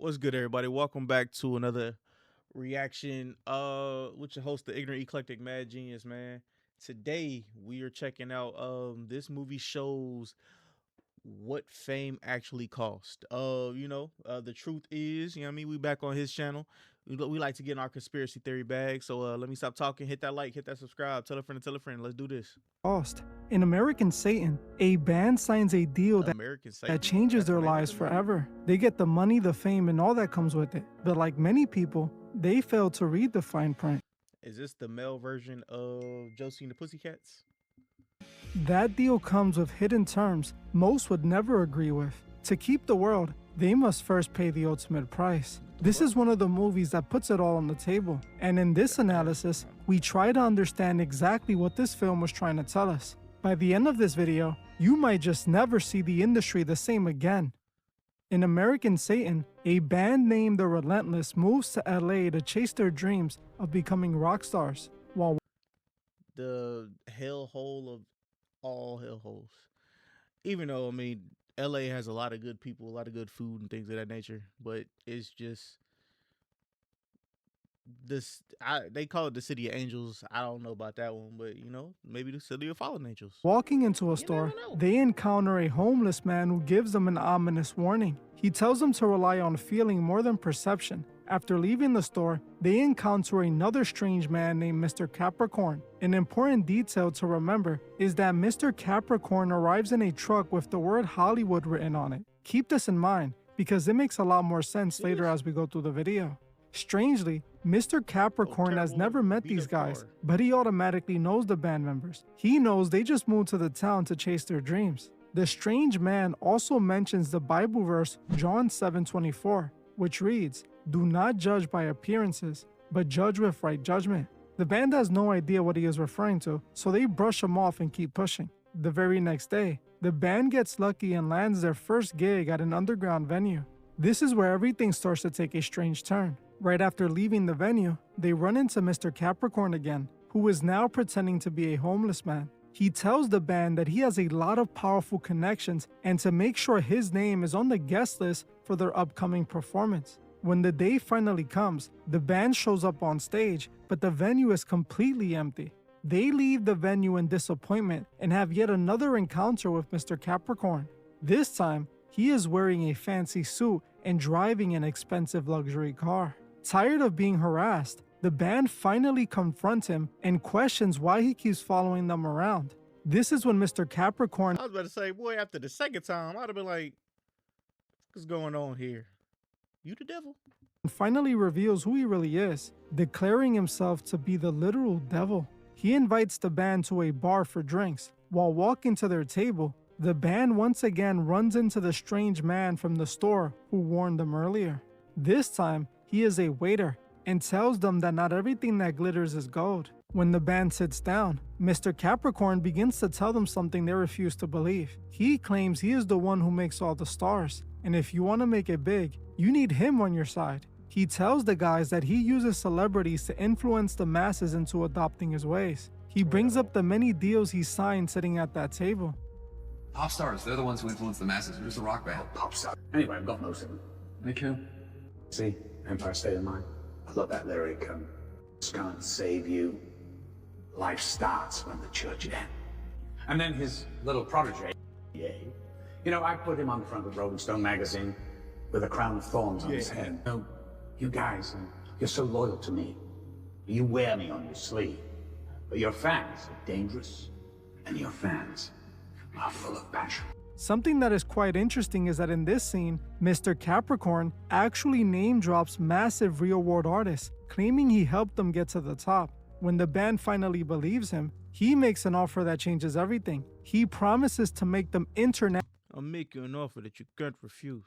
What's good, everybody? Welcome back to another reaction. With your host, the ignorant eclectic mad genius, man. Today we are checking out. This movie shows what fame actually cost. The truth is, you know what I mean. We back on his channel. We like to get in our conspiracy theory bag. So let me stop talking. Hit that like. Hit that subscribe. Tell a friend. Tell a friend. Let's do this. Cost. In American Satan, a band signs a deal American Satan. that changes That's the their name of lives the movie? forever. They get the money, the fame, and all that comes with it. But like many people, they fail to read the fine print. Is this the male version of Josie and the Pussycats? That deal comes with hidden terms most would never agree with. To keep the world, they must first pay the ultimate price. This is one of the movies that puts it all on the table. And in this analysis, we try to understand exactly what this film was trying to tell us. By the end of this video, you might just never see the industry the same again. In American Satan, a band named The Relentless moves to LA to chase their dreams of becoming rock stars. While The hellhole of all hellholes. Even though, I mean, LA has a lot of good people, a lot of good food and things of that nature, but it's just this. They call it the city of angels. I don't know about that one, but maybe the city of fallen angels. walking into a never store, know. they encounter a homeless man who gives them an ominous warning. He tells them to rely on feeling more than perception. After leaving the store, they encounter another strange man named Mr. Capricorn. An important detail to remember is that Mr. Capricorn arrives in a truck with the word Hollywood written on it. Keep this in mind because it makes a lot more sense later as we go through the video. Strangely, Mr. Capricorn has terrible never met beat these up guys, car. but he automatically knows the band members. He knows they just moved to the town to chase their dreams. The strange man also mentions the Bible verse John 7:24, which reads, "Do not judge by appearances, but judge with right judgment." The band has no idea what he is referring to, so they brush him off and keep pushing. The very next day, the band gets lucky and lands their first gig at an underground venue. This is where everything starts to take a strange turn. Right after leaving the venue, they run into Mr. Capricorn again, who is now pretending to be a homeless man. He tells the band that he has a lot of powerful connections and to make sure his name is on the guest list for their upcoming performance. When the day finally comes, the band shows up on stage, but the venue is completely empty. They leave the venue in disappointment and have yet another encounter with Mr. Capricorn. This time, he is wearing a fancy suit and driving an expensive luxury car. Tired of being harassed, the band finally confronts him and questions why he keeps following them around. This is when Mr. Capricorn I was about to say, boy, after the second time, I'd have been like, what's going on here? You the devil? finally reveals who he really is, declaring himself to be the literal devil. He invites the band to a bar for drinks. While walking to their table, the band once again runs into the strange man from the store who warned them earlier. This time, he is a waiter and tells them that not everything that glitters is gold. When the band sits down, Mr. Capricorn begins to tell them something they refuse to believe. He claims he is the one who makes all the stars, and if you want to make it big, you need him on your side. He tells the guys that he uses celebrities to influence the masses into adopting his ways. He brings up the many deals he signed sitting at that table. Pop stars, they're the ones who influence the masses. We're just a rock band. Pop star. Anyway, I've got most of them. Thank you. See, Empire State of Mind. I love that lyric. Just can't save you. Life starts when the church ends. And then his little protege, yay. You know, I put him on the front of Rolling Stone magazine with a crown of thorns on his head. No, you guys, you're so loyal to me. You wear me on your sleeve. But your fans are dangerous, and your fans are full of passion. Something that is quite interesting is that in this scene, Mr. Capricorn actually name drops massive real world artists, claiming he helped them get to the top. When the band finally believes him, he makes an offer that changes everything. He promises to make them I'll make you an offer that you can't refuse.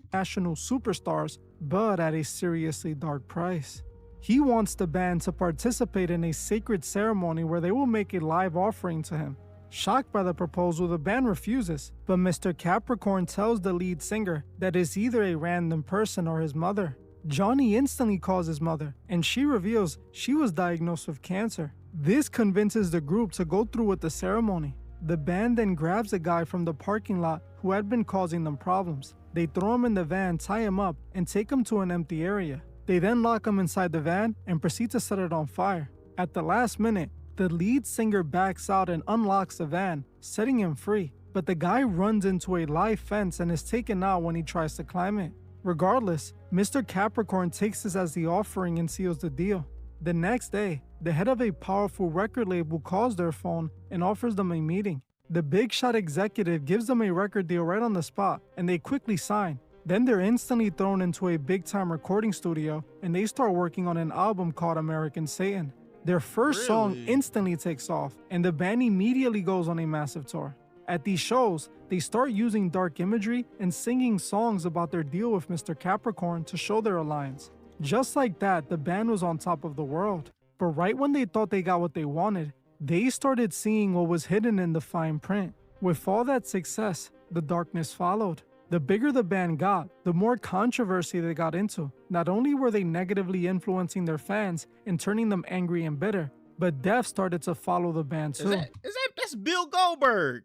international superstars, but at a seriously dark price. He wants the band to participate in a sacred ceremony where they will make a live offering to him. Shocked by the proposal, the band refuses, but Mr. Capricorn tells the lead singer that it's either a random person or his mother. Johnny instantly calls his mother, and she reveals she was diagnosed with cancer. This convinces the group to go through with the ceremony. The band then grabs a guy from the parking lot who had been causing them problems. They throw him in the van, tie him up, and take him to an empty area. They then lock him inside the van and proceed to set it on fire. At the last minute, the lead singer backs out and unlocks the van, setting him free. But the guy runs into a live fence and is taken out when he tries to climb it. Regardless, Mr. Capricorn takes this as the offering and seals the deal. The next day, the head of a powerful record label calls their phone and offers them a meeting. The big shot executive gives them a record deal right on the spot, and they quickly sign. Then they're instantly thrown into a big-time recording studio, and they start working on an album called American Satan. Their first song instantly takes off, and the band immediately goes on a massive tour. At these shows, they start using dark imagery and singing songs about their deal with Mr. Capricorn to show their alliance. Just like that, the band was on top of the world. But right when they thought they got what they wanted, they started seeing what was hidden in the fine print. With all that success, the darkness followed. The bigger the band got, the more controversy they got into. Not only were they negatively influencing their fans and turning them angry and bitter, but death started to follow the band too. That's Bill Goldberg.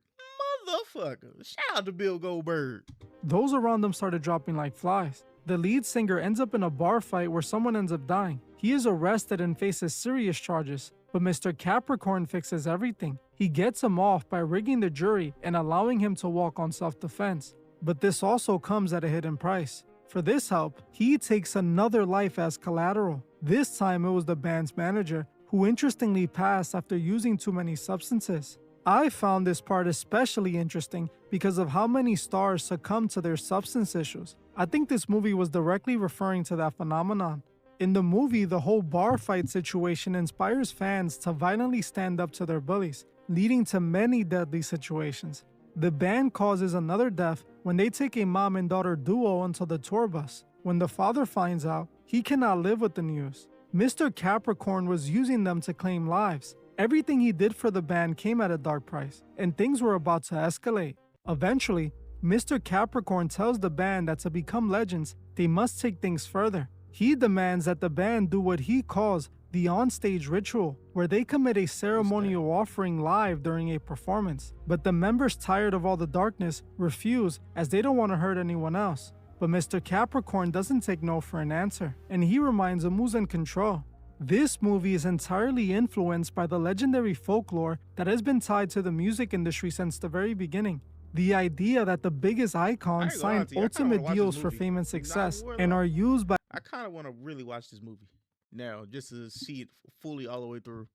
Motherfucker. Shout out to Bill Goldberg. Those around them started dropping like flies. The lead singer ends up in a bar fight where someone ends up dying. He is arrested and faces serious charges, but Mr. Capricorn fixes everything. He gets him off by rigging the jury and allowing him to walk on self-defense. But this also comes at a hidden price. For this help, he takes another life as collateral. This time it was the band's manager, who interestingly passed after using too many substances. I found this part especially interesting because of how many stars succumb to their substance issues. I think this movie was directly referring to that phenomenon. In the movie, the whole bar fight situation inspires fans to violently stand up to their bullies, leading to many deadly situations. The band causes another death when they take a mom and daughter duo onto the tour bus. When the father finds out, he cannot live with the news. Mr. Capricorn was using them to claim lives. Everything he did for the band came at a dark price, and things were about to escalate. Eventually, Mr. Capricorn tells the band that to become legends, they must take things further. He demands that the band do what he calls the onstage ritual, where they commit a ceremonial offering live during a performance. But the members, tired of all the darkness, refuse as they don't want to hurt anyone else. But Mr. Capricorn doesn't take no for an answer, and he reminds them who's in control. This movie is entirely influenced by the legendary folklore that has been tied to the music industry since the very beginning. The idea that the biggest icons sign ultimate deals for fame and success and are used by I kind of want to really watch this movie now, just to see it fully all the way through.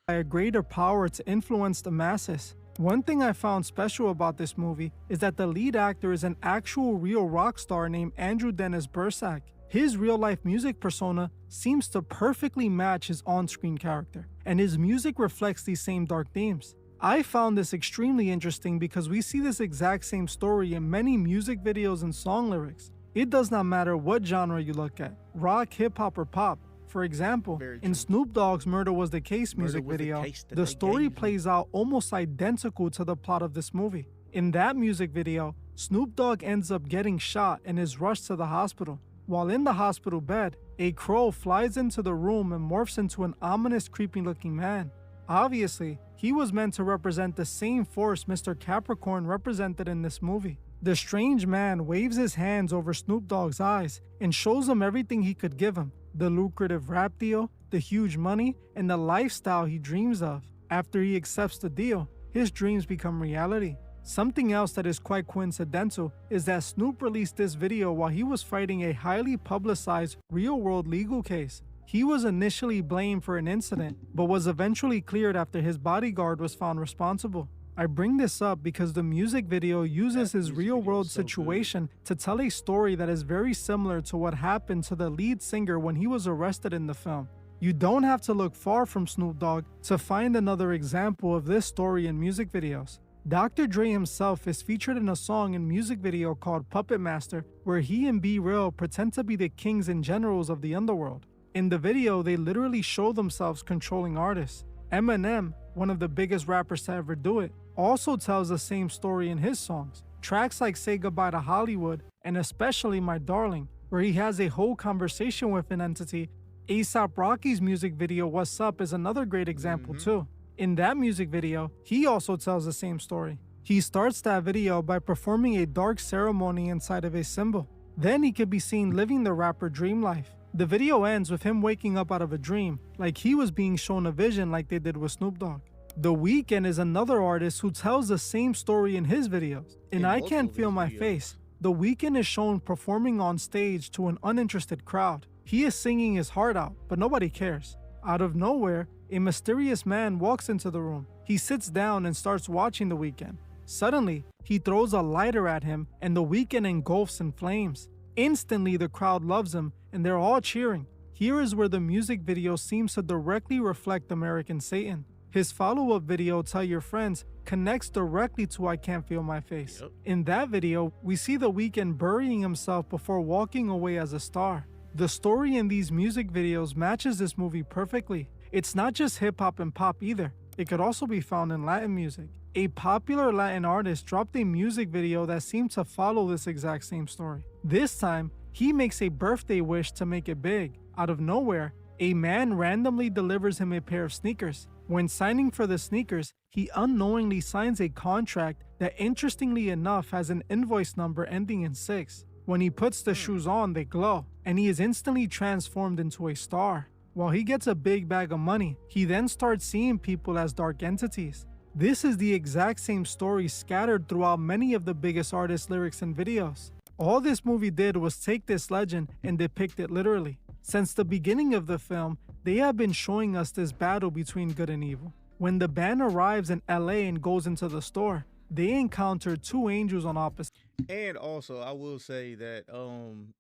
a greater power to influence the masses. One thing I found special about this movie is that the lead actor is an actual real rock star named Andrew Dennis Bursack. His real-life music persona seems to perfectly match his on-screen character, and his music reflects these same dark themes. I found this extremely interesting because we see this exact same story in many music videos and song lyrics. It does not matter what genre you look at, rock, hip-hop, or pop. For example, in Snoop Dogg's Murder Was the Case music video, the story plays out almost identical to the plot of this movie. In that music video, Snoop Dogg ends up getting shot and is rushed to the hospital. While in the hospital bed, a crow flies into the room and morphs into an ominous, creepy-looking man. Obviously, he was meant to represent the same force Mr. Capricorn represented in this movie. The strange man waves his hands over Snoop Dogg's eyes and shows him everything he could give him: the lucrative rap deal, the huge money, and the lifestyle he dreams of. After he accepts the deal, his dreams become reality. Something else that is quite coincidental is that Snoop released this video while he was fighting a highly publicized real-world legal case. He was initially blamed for an incident, but was eventually cleared after his bodyguard was found responsible. I bring this up because the music video uses his real-world situation to tell a story that is very similar to what happened to the lead singer when he was arrested in the film. You don't have to look far from Snoop Dogg to find another example of this story in music videos. Dr. Dre himself is featured in a song and music video called Puppet Master, where he and B-Real pretend to be the kings and generals of the underworld. In the video, they literally show themselves controlling artists. Eminem, one of the biggest rappers to ever do it, also tells the same story in his songs. Tracks like Say Goodbye to Hollywood, and especially My Darling, where he has a whole conversation with an entity. A$AP Rocky's music video What's Up is another great example too. In that music video, he also tells the same story. He starts that video by performing a dark ceremony inside of a symbol. Then he could be seen living the rapper dream life. The video ends with him waking up out of a dream, like he was being shown a vision like they did with Snoop Dogg. The Weeknd is another artist who tells the same story in his videos. In I Can't Feel My Face, The Weeknd is shown performing on stage to an uninterested crowd. He is singing his heart out, but nobody cares. Out of nowhere, a mysterious man walks into the room. He sits down and starts watching The Weeknd. Suddenly, he throws a lighter at him and The Weeknd engulfs in flames. Instantly, the crowd loves him and they're all cheering. Here is where the music video seems to directly reflect American Satan. His follow-up video, Tell Your Friends, connects directly to I Can't Feel My Face. In that video, we see The Weeknd burying himself before walking away as a star. The story in these music videos matches this movie perfectly. It's not just hip-hop and pop either. It could also be found in Latin music. A popular Latin artist dropped a music video that seemed to follow this exact same story. This time, he makes a birthday wish to make it big. Out of nowhere, a man randomly delivers him a pair of sneakers. When signing for the sneakers, he unknowingly signs a contract that interestingly enough has an invoice number ending in 6. When he puts the shoes on, they glow, and he is instantly transformed into a star. While he gets a big bag of money, he then starts seeing people as dark entities. This is the exact same story scattered throughout many of the biggest artists' lyrics and videos. All this movie did was take this legend and depict it literally. Since the beginning of the film, they have been showing us this battle between good and evil. When the band arrives in LA and goes into the store, they encounter two angels on opposite. And also, I will say that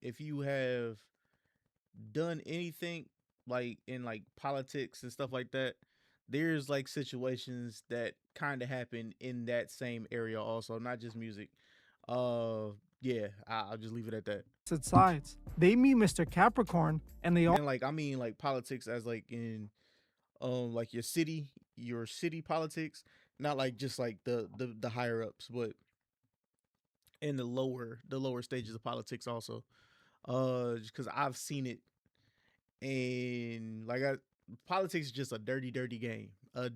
if you have done anything like in like politics and stuff like that, there's like situations that kind of happen in that same area also, not just music. Yeah, I'll just leave it at that. Sides. They meet Mr. Capricorn and they all And like I mean like politics as like in like your city politics, not like just like the higher ups, but in the lower stages of politics also. Because I've seen it, and like politics is just a dirty game, and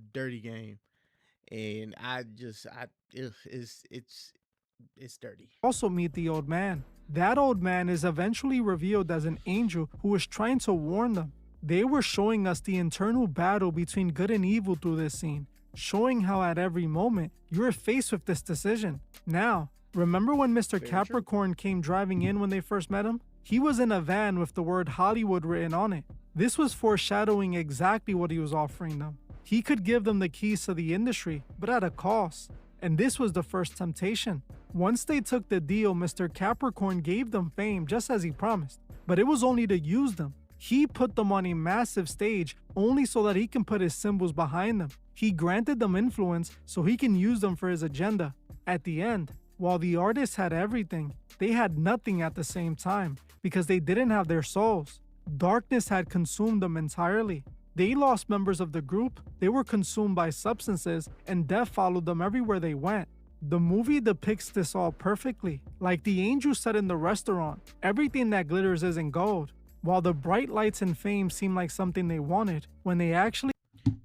it's dirty. also meet the old man. That old man is eventually revealed as an angel who is trying to warn them. They were showing us the internal battle between good and evil through this scene, showing how at every moment you're faced with this decision. Now, remember when Mr. Capricorn came driving in when they first met him? He was in a van with the word Hollywood written on it. This was foreshadowing exactly what he was offering them. He could give them the keys to the industry, but at a cost. And this was the first temptation. Once they took the deal, Mr. Capricorn gave them fame just as he promised, but it was only to use them. He put them on a massive stage only so that he can put his symbols behind them. He granted them influence so he can use them for his agenda. At the end, while the artists had everything, they had nothing at the same time because they didn't have their souls. Darkness had consumed them entirely. They lost members of the group, they were consumed by substances, and death followed them everywhere they went. The movie depicts this all perfectly. Like the angel said in the restaurant, everything that glitters isn't gold. While the bright lights and fame seem like something they wanted, when they actually...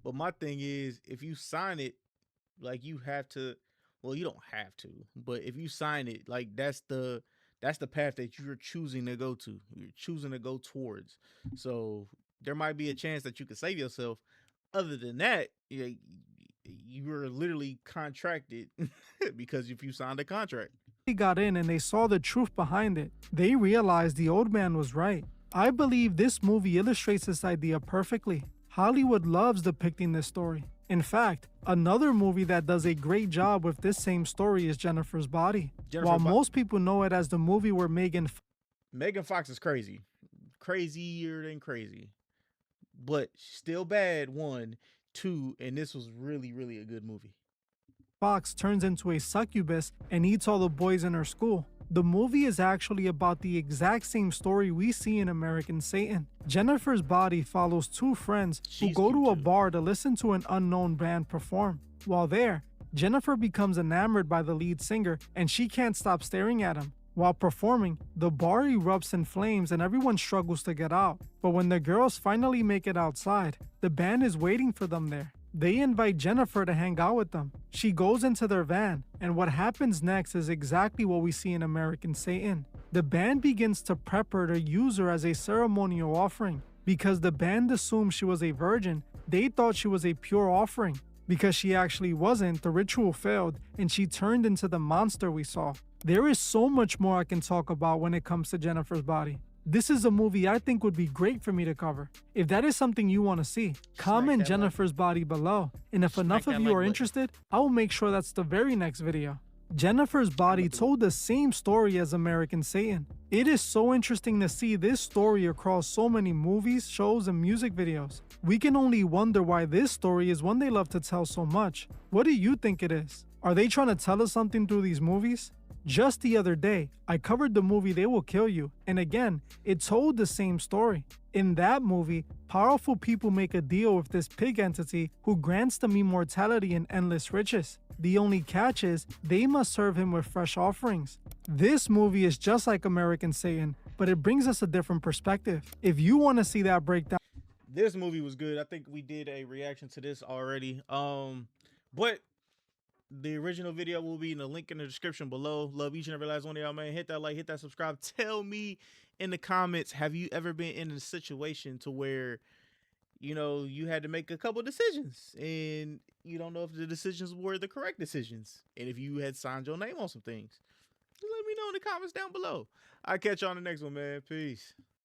But my thing is, if you sign it, like you have to, well, you don't have to, but if you sign it, like that's the path that you're choosing to go to. You're choosing to go towards. So there might be a chance that you could save yourself. Other than that, you're literally contracted because if you signed a contract. They got in and they saw the truth behind it. They realized the old man was right. I believe this movie illustrates this idea perfectly. Hollywood loves depicting this story. In fact, another movie that does a great job with this same story is Jennifer's Body. While most people know it as the movie where Megan Fox is crazy. Crazier than crazy. But still bad, 1, 2, and this was really, really a good movie. Fox turns into a succubus and eats all the boys in her school. The movie is actually about the exact same story we see in American Satan. Jennifer's Body follows two friends who go to a bar to listen to an unknown band perform. While there, Jennifer becomes enamored by the lead singer and she can't stop staring at him. While performing, the bar erupts in flames and everyone struggles to get out. But when the girls finally make it outside, the band is waiting for them there. They invite Jennifer to hang out with them. She goes into their van, and what happens next is exactly what we see in American Satan. The band begins to prep her to use her as a ceremonial offering. Because the band assumed she was a virgin, they thought she was a pure offering. Because she actually wasn't, the ritual failed, and she turned into the monster we saw. There is so much more I can talk about when it comes to Jennifer's Body. This is a movie I think would be great for me to cover. If that is something you want to see, comment Jennifer's Body below. And if enough of you are interested, I will make sure that's the very next video. Jennifer's Body told the same story as American Satan. It is so interesting to see this story across so many movies, shows, and music videos. We can only wonder why this story is one they love to tell so much. What do you think it is? Are they trying to tell us something through these movies? Just the other day, I covered the movie They Will Kill You, and again, it told the same story. In that movie, powerful people make a deal with this pig entity who grants them immortality and endless riches. The only catch is, they must serve him with fresh offerings. This movie is just like American Satan, but it brings us a different perspective. If you want to see that breakdown, this movie was good. I think we did a reaction to this already. But the original video will be in the link in the description below. Love each and every last one of y'all, man. Hit that like, hit that subscribe. Tell me in the comments, have you ever been in a situation to where, you know, you had to make a couple decisions and you don't know if the decisions were the correct decisions, and if you had signed your name on some things? Just let me know in the comments down below. I'll catch you on the next one, man. Peace.